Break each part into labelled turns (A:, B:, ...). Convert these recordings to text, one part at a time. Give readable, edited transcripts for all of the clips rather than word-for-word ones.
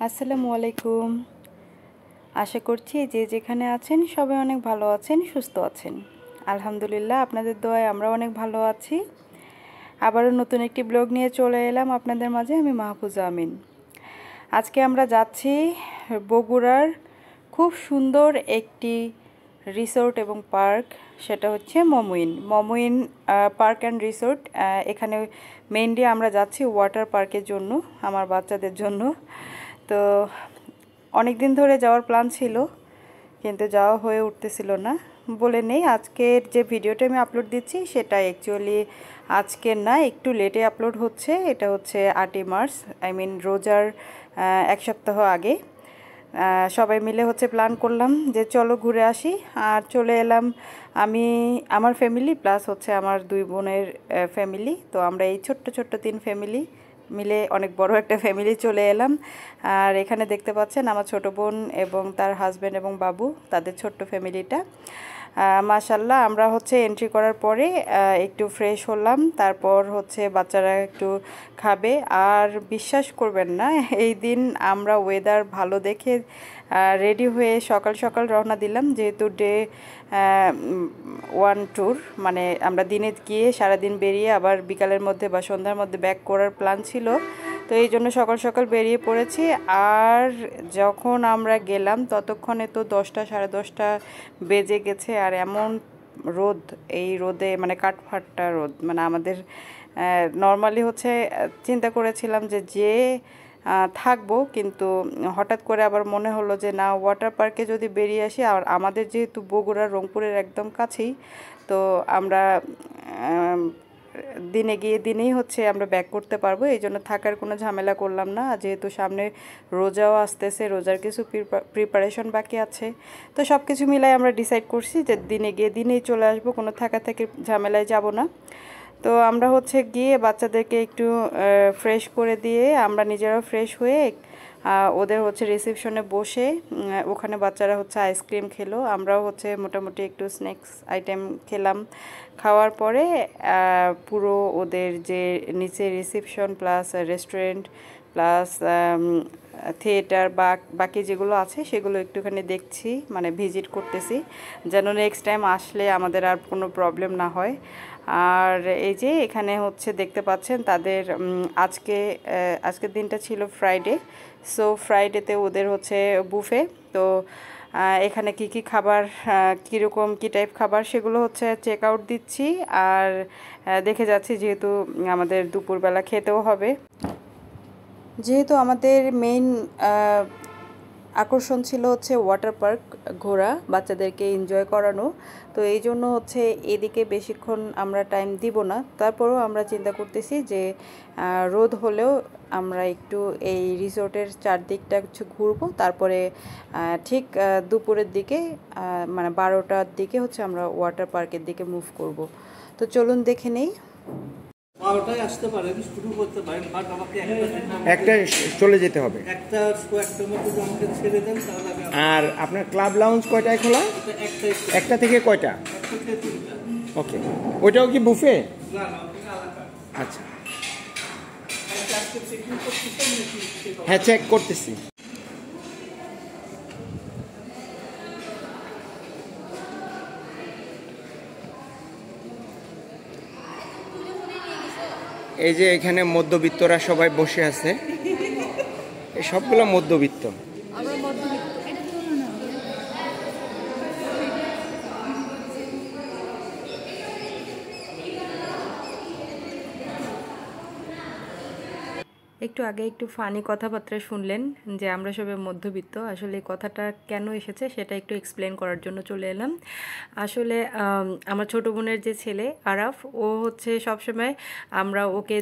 A: আসসালামু আলাইকুম। আশা করছি যে যেখানে আছেন সবাই অনেক ভালো আছেন, সুস্থ আছেন। আলহামদুলিল্লাহ, আপনাদের দোয়ায় আমরা অনেক ভালো আছি। আবারও নতুন একটি ব্লগ নিয়ে চলে এলাম আপনাদের মাঝে। আমি মাহফুজা আমিন। আজকে আমরা যাচ্ছি বগুড়ার খুব সুন্দর একটি রিসোর্ট এবং পার্ক, সেটা হচ্ছে মমুইন পার্ক অ্যান্ড রিসোর্ট। এখানে মেইনলি আমরা যাচ্ছি ওয়াটার পার্কের জন্য, আমার বাচ্চাদের জন্য। তো অনেক দিন ধরে যাওয়ার প্ল্যান ছিল, কিন্তু যাওয়া হয়ে উঠতেছিল না। বলে নেই, আজকের যে ভিডিওটা আমি আপলোড দিচ্ছি সেটা অ্যাকচুয়ালি আজকের না, একটু লেটে আপলোড হচ্ছে। এটা হচ্ছে 8ই মার্চ, রোজার এক সপ্তাহ আগে। সবাই মিলে হচ্ছে প্ল্যান করলাম যে চলো ঘুরে আসি, আর চলে এলাম আমি, আমার ফ্যামিলি প্লাস হচ্ছে আমার 2 বোনের ফ্যামিলি। তো আমরা এই ছোট্ট ছোট্ট 3 ফ্যামিলি মিলে অনেক বড় একটা ফ্যামিলি চলে এলাম। আর এখানে দেখতে পাচ্ছেন আমার ছোট বোন এবং তার হাজব্যান্ড এবং বাবু, তাদের ছোট্ট ফ্যামিলিটা। মাশাল্লাহ, আমরা হচ্ছে এন্ট্রি করার পরে একটু ফ্রেশ হলাম, তারপর হচ্ছে বাচ্চারা একটু খাবে। আর বিশ্বাস করবেন না, এই দিন আমরা ওয়েদার ভালো দেখে রেডি হয়ে সকাল সকাল রওনা দিলাম, যেহেতু ডে 1 ট্যুর, মানে আমরা দিনে গিয়ে সারাদিন বেরিয়ে আবার বিকালের মধ্যে বা সন্ধ্যার মধ্যে ব্যাক করার প্ল্যান ছিল। তো এই জন্য সকাল সকাল বেরিয়ে পড়েছি। আর যখন আমরা গেলাম ততক্ষণে তো 10টা সাড়ে 10টা বেজে গেছে। আর এমন রোদ, এই রোদে মানে কাঠফাট্টা রোদ, মানে আমাদের নর্মালি হচ্ছে চিন্তা করেছিলাম যে থাকবো, কিন্তু হঠাৎ করে আবার মনে হলো যে না, ওয়াটার পার্কে যদি বেরিয়ে আসি। আর আমাদের যেহেতু বগুড়া রংপুরের একদম কাছেই, তো আমরা দিনে গিয়ে দিনেই হচ্ছে আমরা ব্যাক করতে পারবো, এই জন্য থাকার কোনো ঝামেলা করলাম না। যেহেতু সামনে রোজাও আসতেছে, রোজার কিছু প্রিপারেশন বাকি আছে, তো সব কিছু মিলাই আমরা ডিসাইড করছি যে দিনে গিয়ে দিনেই চলে আসবো, কোনো থাকা থেকে ঝামেলায় যাব না। তো আমরা হচ্ছে গিয়ে বাচ্চাদেরকে একটু ফ্রেশ করে দিয়ে আমরা নিজেরাও ফ্রেশ হয়ে ওদের হচ্ছে রিসেপশনে বসে ওখানে বাচ্চারা হচ্ছে আইসক্রিম খেলো, আমরাও হচ্ছে মোটামুটি একটু স্ন্যাক্স আইটেম খেলাম। খাওয়ার পরে পুরো ওদের যে নিচে reception plus restaurant plus theatre বা বাকি যেগুলো আছে সেগুলো একটুখানি দেখছি, মানে ভিজিট করতেছি, যেন নেক্সট টাইম আসলে আমাদের আর কোনো প্রবলেম না হয়। আর এই যে এখানে হচ্ছে দেখতে পাচ্ছেন তাদের আজকের দিনটা ছিল ফ্রাইডে। সো ফ্রাইডেতে ওদের হচ্ছে বুফে। তো এখানে কি কি খাবার, কীরকম কী টাইপ খাবার, সেগুলো হচ্ছে চেক আউট দিচ্ছি আর দেখে যাচ্ছি, যেহেতু আমাদের দুপুরবেলা খেতেও হবে। যেহেতু আমাদের মেইন আকর্ষণ ছিল হচ্ছে ওয়াটার পার্ক ঘোরা, বাচ্চাদেরকে এনজয় করানো, তো এই জন্য হচ্ছে এদিকে বেশিক্ষণ আমরা টাইম দিব না। তারপরেও আমরা চিন্তা করতেছি যে রোদ হলেও আমরা একটু এই রিসোর্টের চারদিকটা কিছু ঘুরবো, তারপরে ঠিক দুপুরের দিকে মানে 12টার দিকে হচ্ছে আমরা ওয়াটার পার্কের দিকে মুভ করব। তো চলুন দেখে নেই।
B: আসতে পারেন, শুরু করতে পারেন, বাট আমাকে
C: একটা চলে যেতে হবে।
B: একটার মধ্যে আমাকে ছেড়ে দেন, তাহলে আমি।
C: আর আপনার ক্লাব লাউঞ্জ কয়টায় খোলা? একটা থেকে কয়টা? ওকে, ওইটাও কি বুফে? আচ্ছা, হ্যাঁ চেক করতেছি। এই যে এখানে মধ্যবিত্তরা সবাই বসে আছে, এই সবগুলো মধ্যবিত্ত।
A: একটু আগে একটু ফানি কথাবার্তা শুনলেন যে আমরা সবাই মধ্যবিত্ত। আসলে এই কথাটা কেন এসেছে সেটা একটু এক্সপ্লেন করার জন্য চলে এলাম। আসলে আমার ছোটো বোনের যে ছেলে আরাফ, ও হচ্ছে সবসময় আমরা ওকে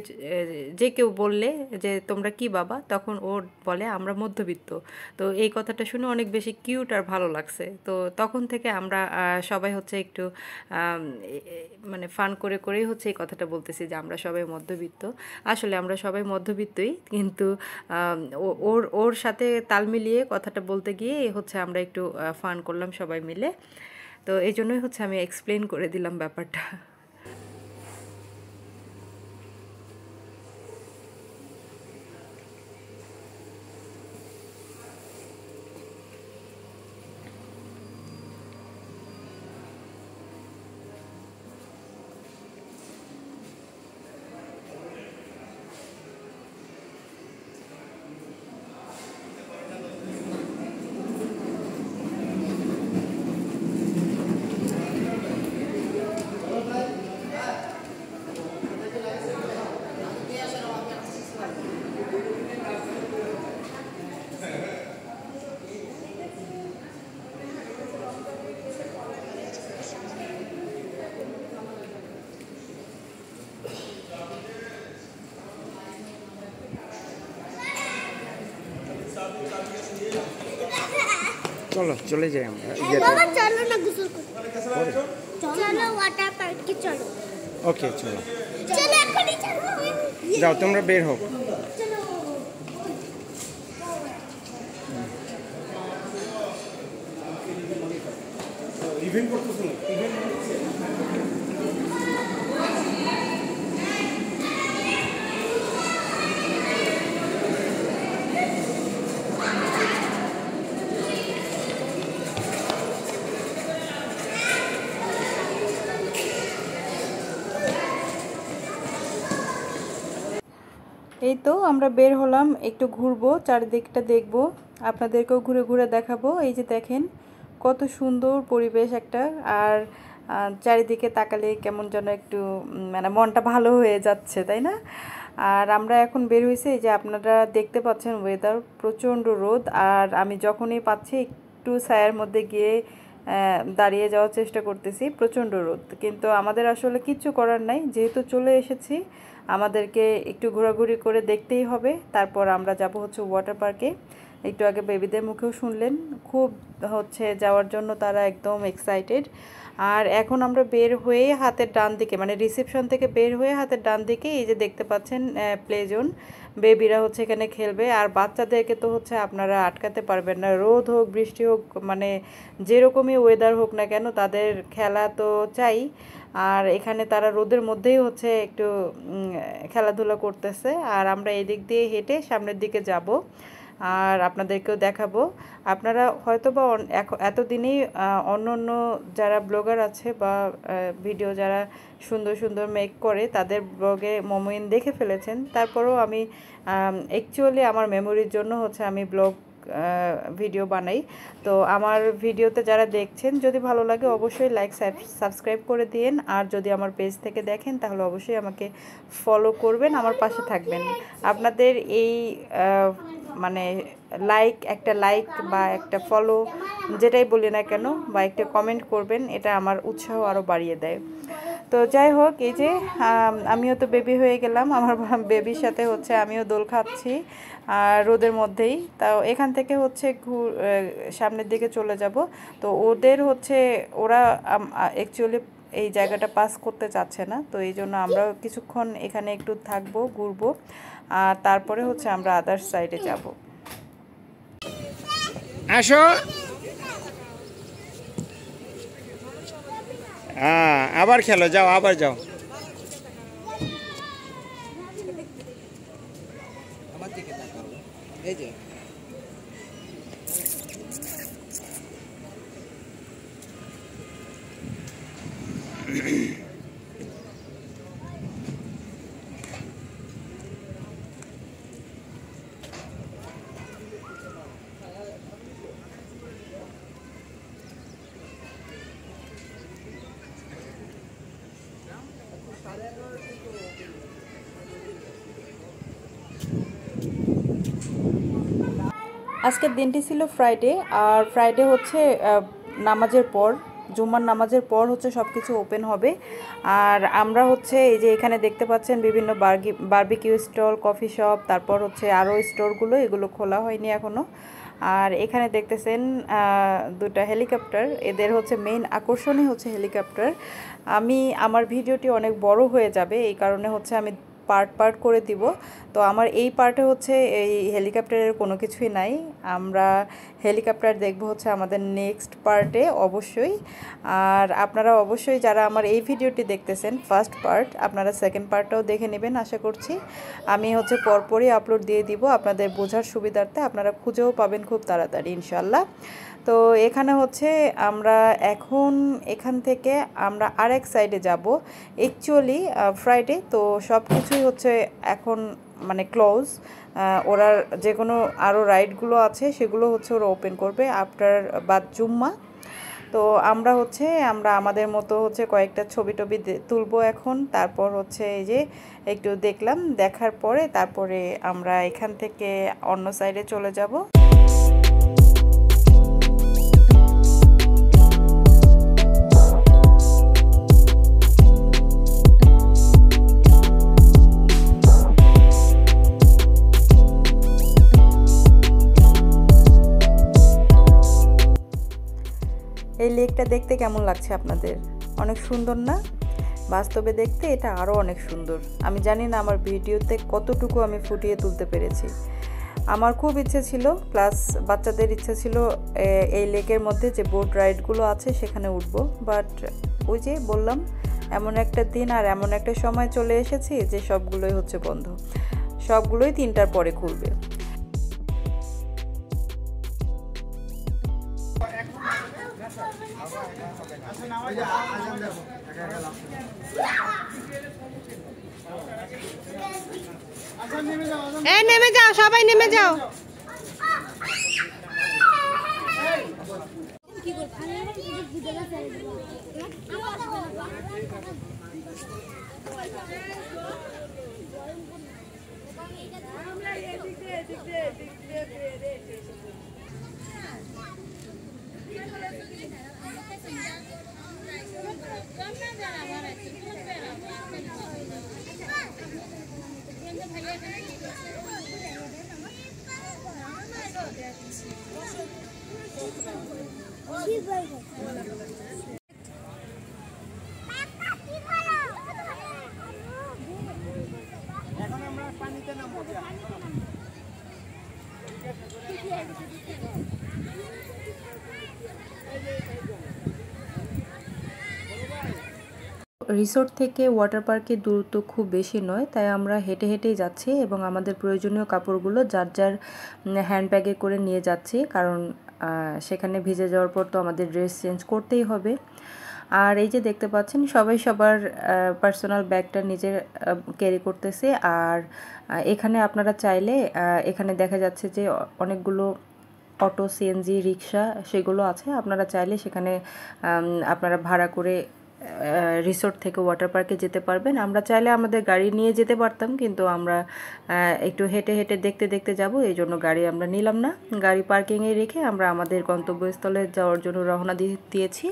A: যে কেউ বললে যে তোমরা কি বাবা, তখন ও বলে আমরা মধ্যবিত্ত। তো এই কথাটা শুনে অনেক বেশি কিউট আর ভালো লাগছে। তো তখন থেকে আমরা সবাই হচ্ছে একটু মানে ফান করে করেই হচ্ছে এই কথাটা বলতেছি যে আমরা সবাই মধ্যবিত্ত। আসলে আমরা সবাই মধ্যবিত্তই, কিন্তু ওর ওর সাথে তাল মিলিয়ে কথাটা বলতে গিয়ে হচ্ছে আমরা একটু ফান করলাম সবাই মিলে। তো এই জন্যই হচ্ছে আমি এক্সপ্লেন করে দিলাম ব্যাপারটা।
C: চলো চলে যাই আমরা
D: বাবা চলো না গোসল করতে চলো ওয়াটার পার্কে চলো
C: ওকে চলো
D: চলো এখনই চলো
C: যাও তোমরা বের হও
D: চলো
B: ইভেন্ট করতেছো না
A: এই তো আমরা বের হলাম, একটু ঘুরবো, চারিদিকটা দেখবো, আপনাদেরকেও ঘুরে ঘুরে দেখাবো। এই যে দেখেন কত সুন্দর পরিবেশ একটা, আর চারিদিকে তাকালে কেমন যেন একটু মানে মনটা ভালো হয়ে যাচ্ছে, তাই না? আর আমরা এখন বের হয়েছি, এই যে আপনারা দেখতে পাচ্ছেন ওয়েদার প্রচণ্ড রোদ, আর আমি যখনই পাচ্ছি একটু ছায়ার মধ্যে গিয়ে দাঁড়িয়ে যাওয়ার চেষ্টা করতেছি, প্রচণ্ড রোদ। কিন্তু আমাদের আসলে কিচ্ছু করার নাই, যেহেতু চলে এসেছি আমাদেরকে একটু ঘোরাঘুরি করে দেখতেই হবে। তারপর আমরা যাব হচ্ছে ওয়াটার পার্কে। একটু আগে বেবিদের মুখেও শুনলেন, খুব হচ্ছে যাওয়ার জন্য তারা একদম এক্সাইটেড। আর এখন আমরা বের হয়ে হাতের ডান দিকে, মানে রিসেপশন থেকে বের হয়ে হাতের ডান দিকে এই যে দেখতে পাচ্ছেন প্লে জোন, বেবিরা হচ্ছে এখানে খেলবে। আর বাচ্চাদেরকে তো হচ্ছে আপনারা আটকাতে পারবেন না, রোদ হোক বৃষ্টি হোক, মানে যেরকমই ওয়েদার হোক না কেন তাদের খেলা তো চাই। আর এখানে তারা রোদের মধ্যেই হচ্ছে একটু খেলাধুলা করতেছে। আর আমরা এদিক দিয়ে হেঁটে সামনের দিকে যাব আর আপনাদেরকেও দেখাবো। আপনারা হয়তো বা এতদিনেই অন্য অন্য যারা ব্লগার আছে বা ভিডিও যারা সুন্দর সুন্দর মেক করে তাদের ব্লগে মোমোইন দেখে ফেলেছেন। তারপরেও আমি অ্যাকচুয়ালি আমার মেমোরির জন্য হচ্ছে আমি ব্লগ ভিডিও বানাই। তো আমার ভিডিওতে যারা দেখছেন যদি ভালো লাগে অবশ্যই লাইক সাবস্ক্রাইব করে দিন। আর যদি আমার পেজ থেকে দেখেন তাহলে অবশ্যই আমাকে ফলো করবেন, আমার পাশে থাকবেন। আপনাদের এই মানে একটা লাইক বা একটা ফলো যেটাই বলি না কেন বা একটা কমেন্ট করবেন, এটা আমার উৎসাহ আরও বাড়িয়ে দেয়। তো যাই হোক, এই যে আমিও তো বেবি হয়ে গেলাম, আমার বেবির সাথে হচ্ছে আমিও দোল খাচ্ছি রোদের মধ্যেই। তাও এখান থেকে হচ্ছে সামনের দিকে চলে যাব। তো ওদের হচ্ছে ওরা অ্যাকচুয়ালি এই জায়গাটা পাস করতে চাচ্ছে না, তো এই জন্য আমরা কিছুক্ষণ এখানে একটু থাকবো, ঘুরবো, আর তারপরে হচ্ছে আমরা আদার্স সাইডে যাব।
C: আসো, আবার খেলো, যাও আবার যাও।
E: আমার দিকে তাকাও, এই যে
A: আজকের দিনটি ছিল ফ্রাইডে, আর ফ্রাইডে হচ্ছে নামাজের পর, জুম্মার নামাজের পর হচ্ছে সব কিছু ওপেন হবে। আর আমরা হচ্ছে এই যে এখানে দেখতে পাচ্ছেন বিভিন্ন বারবিকিউ স্টল, কফি শপ, তারপর হচ্ছে আরও স্টোরগুলো, এগুলো খোলা হয়নি এখনও। আর এখানে দেখতেছেন দুটা হেলিকপ্টার, এদের হচ্ছে মেইন আকর্ষণই হচ্ছে হেলিকপ্টার। আমার ভিডিওটি অনেক বড় হয়ে যাবে, এই কারণে হচ্ছে আমি পার্ট করে দিব। তো আমার এই পার্টে হচ্ছে এই হেলিকপ্টারের কোনো কিছুই নাই, আমরা হেলিকপ্টার দেখব হচ্ছে আমাদের নেক্সট পার্টে অবশ্যই। আর আপনারা অবশ্যই যারা আমার এই ভিডিওটি দেখতেছেন ফার্স্ট পার্ট, আপনারা সেকেন্ড পার্টটাও দেখে নেবেন আশা করছি। আমি হচ্ছে পরপরই আপলোড দিয়ে দিব আপনাদের বোঝার সুবিধার্থে, আপনারা খুঁজেও পাবেন খুব তাড়াতাড়ি ইনশাল্লাহ। তো এখানে হচ্ছে আমরা এখন এখান থেকে আমরা আরেক সাইডে যাব। অ্যাকচুয়ালি ফ্রাইডে তো সব কিছুই হচ্ছে এখন মানে ক্লোজ, ওরা যে কোনো আরও রাইডগুলো আছে সেগুলো হচ্ছে ওরা ওপেন করবে আফটার বাদ জুম্মা। তো আমরা আমাদের মতো হচ্ছে কয়েকটা ছবি টবি তুলবো এখন। তারপর হচ্ছে এই যে একটু দেখলাম, দেখার পরে তারপরে আমরা এখান থেকে অন্য সাইডে চলে যাব। লেকটা দেখতে কেমন লাগছে আপনাদের? অনেক সুন্দর না? বাস্তবে দেখতে এটা আরও অনেক সুন্দর। আমি জানি না আমার ভিডিওতে কতটুকু আমি ফুটিয়ে তুলতে পেরেছি। আমার খুব ইচ্ছে ছিল, প্লাস বাচ্চাদের ইচ্ছে ছিল এই লেকের মধ্যে যে বোট রাইডগুলো আছে সেখানে উঠবো, বাট ওই যে বললাম এমন একটা দিন আর এমন একটা সময় চলে এসেছি যে সবগুলোই হচ্ছে বন্ধ, সবগুলোই 3টার পরে খুলবে।
F: এই নেমে যাও, সবাই নেমে যাও।
A: রিসোর্ট থেকে ওয়াটার পার্কের দূরত্ব খুব বেশি নয়, তাই আমরা হেঁটে হেঁটেই যাচ্ছি এবং আমাদের প্রয়োজনীয় কাপড়গুলো যার যার হ্যান্ডব্যাগে করে নিয়ে যাচ্ছি, কারণ সেখানে ভিজে যাওয়ার পর তো আমাদের ড্রেস চেঞ্জ করতেই হবে। আর এই যে দেখতে পাচ্ছেন সবাই সবার পার্সোনাল ব্যাগটা নিজের ক্যারি করতেছে। আর এখানে আপনারা চাইলে এখানে দেখা যাচ্ছে যে অনেকগুলো অটো, সিএনজি, রিক্সা সেগুলো আছে। আপনারা চাইলে সেখানে আপনারা ভাড়া করে রিসোর্ট থেকে ওয়াটার পার্কে যেতে পারবেন। আমরা চাইলে আমাদের গাড়ি নিয়ে যেতে পারতাম, কিন্তু আমরা একটু হেঁটে হেঁটে দেখতে দেখতে যাব, এই জন্য গাড়ি আমরা নিলাম না। গাড়ি পার্কিংয়ে রেখে আমরা আমাদের গন্তব্যস্থলে যাওয়ার জন্য রওনা দিয়েছি।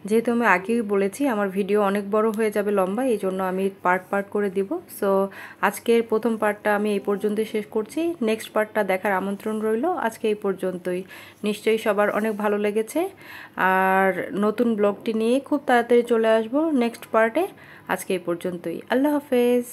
A: যেহেতু আমি আগেই বলেছি আমার ভিডিও অনেক বড় হয়ে যাবে, লম্বা, এই জন্য আমি পার্ট পার্ট করে দিব। সো আজকের প্রথম পার্টটা আমি এই পর্যন্তই শেষ করছি। নেক্সট পার্টটা দেখার আমন্ত্রণ রইল। আজকে এই পর্যন্তই। নিশ্চয়ই সবার অনেক ভালো লেগেছে। আর নতুন ব্লগটি নিয়ে খুব তাড়াতাড়ি চলে আসবো নেক্সট পার্টে। আজকে এই পর্যন্তই। আল্লাহ হাফেজ।